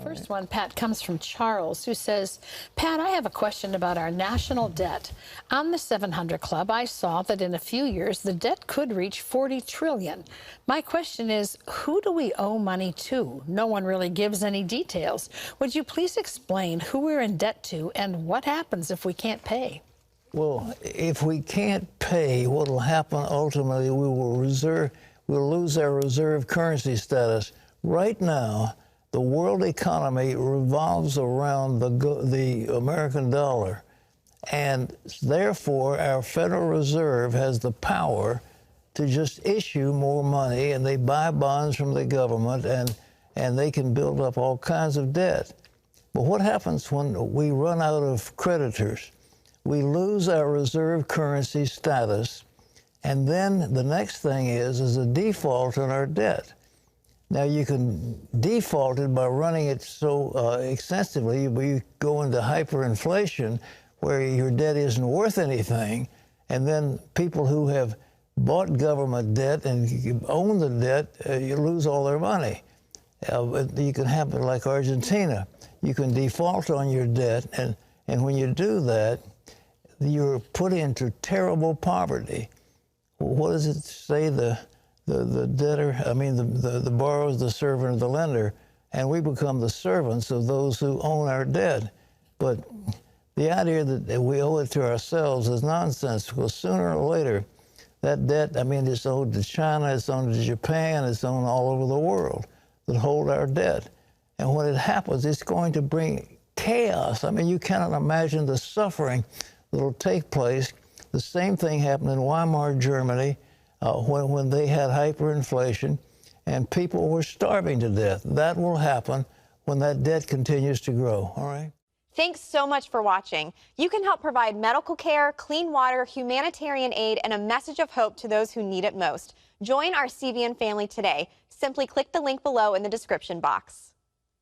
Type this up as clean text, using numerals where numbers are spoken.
First one, Pat, comes from Charles, who says, Pat, I have a question about our national debt. On the 700 Club, I saw that in a few years, the debt could reach $40 trillion. My question is, who do we owe money to? No one really gives any details. Would you please explain who we're in debt to and what happens if we can't pay? Well, if we can't pay, what will happen ultimately, we'll lose our reserve currency status. Right now, the world economy revolves around the American dollar, and therefore our Federal Reserve has the power to just issue more money, and they buy bonds from the government, and they can build up all kinds of debt. But what happens when we run out of creditors? We lose our reserve currency status, and then the next thing is a default on our debt. Now, you can default it by running it so extensively, you go into hyperinflation where your debt isn't worth anything, and then people who have bought government debt and own the debt, you lose all their money. You can happen like Argentina. You can default on your debt, and when you do that, you're put into terrible poverty. What does it say? The debtor, the borrower is the servant of the lender, and we become the servants of those who own our debt. But the idea that we owe it to ourselves is nonsense, because sooner or later, that debt, it's owed to China, it's owed to Japan, it's owed all over the world that hold our debt. And when it happens, it's going to bring chaos. You cannot imagine the suffering that will take place. The same thing happened in Weimar Germany, when they had hyperinflation and people were starving to death. That will happen when that debt continues to grow, all right? Thanks so much for watching. You can help provide medical care, clean water, humanitarian aid, and a message of hope to those who need it most. Join our CBN family today. Simply click the link below in the description box.